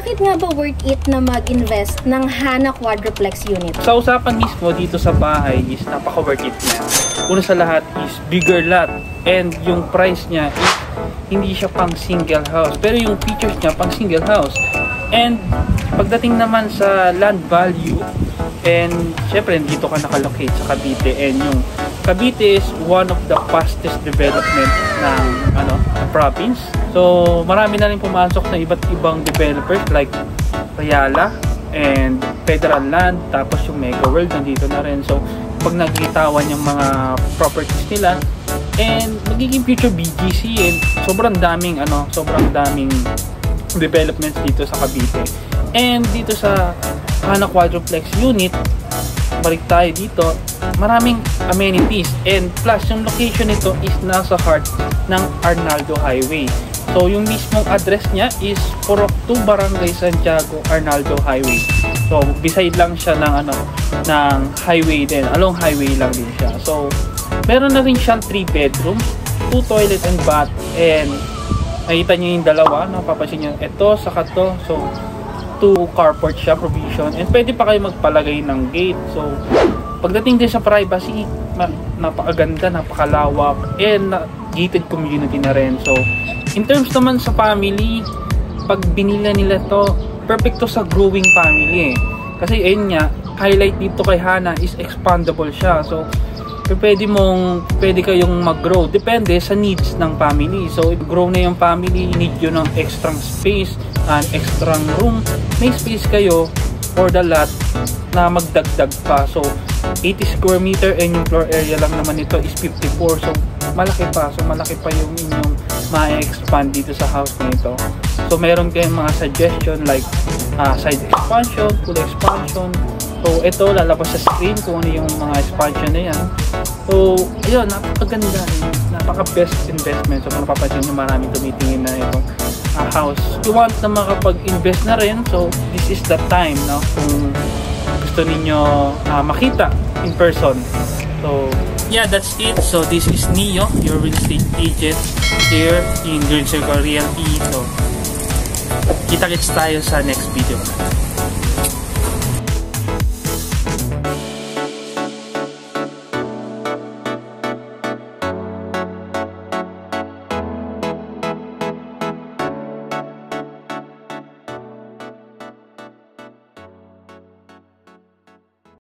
Bakit nga ba worth it na mag-invest ng Hana Quadruplex unit? Sa usapan mismo dito sa bahay is napaka-worth it na. Una sa lahat is bigger lot, and yung price niya is hindi siya pang single house, pero yung features niya pang single house. And pagdating naman sa land value, and syempre dito ka nakalocate sa Cavite, and yung Cavite is one of the fastest development ng province. So marami na rin pumasok na iba't ibang developers like Ayala and Federal Land, tapos yung Mega World nandito na rin. So pag nagitawan yung mga properties nila, and magiging future BGC, and sobrang daming developments dito sa Cavite. And dito sa Hana Quadruplex unit, balik tayo dito, maraming amenities, and plus yung location nito is nasa heart ng Arnaldo Highway. So yung mismong address niya is Purok 2, Barangay Santiago, Arnaldo Highway. So beside lang siya ng ng highway din, along highway lang din siya. So meron na rin siyang 3 bedrooms, 2 toilet and bath, and nakita niyo yung dalawa, papansin niyo ito saka to. So 2 carport siya, provision, and pwede pa kayo magpalagay ng gate. So pagdating din sa privacy, napakaganda, napakalawak, and gated community na rin. So in terms naman sa family, pag binila nila to, perfect to sa growing family eh. Kasi ayun nga, highlight dito kay Hana is expandable siya. So pwede kayong mag-grow, depende sa needs ng family. So if grow na yung family, need yun ng extra space and extra room, may space kayo for the lot na magdagdag pa. So 80 square meter, and yung floor area lang naman ito is 54. So malaki pa. So malaki pa yung inyong ma-expand dito sa house na ito. So meron kayong mga suggestion like side expansion, full expansion. So ito lalabas sa screen kung ano yung mga expansion na yan. So ayun, napakaganda, napaka best investment. So kung napapansin nyo, maraming tumitingin na itong house. If you want na makapag-invest na rin, so this is the time, no? Kung gusto ninyo makita in person. So yeah, that's it. So this is Neo, your real estate agent here in Green Circle Realty. So kita-kits tayo sa next video.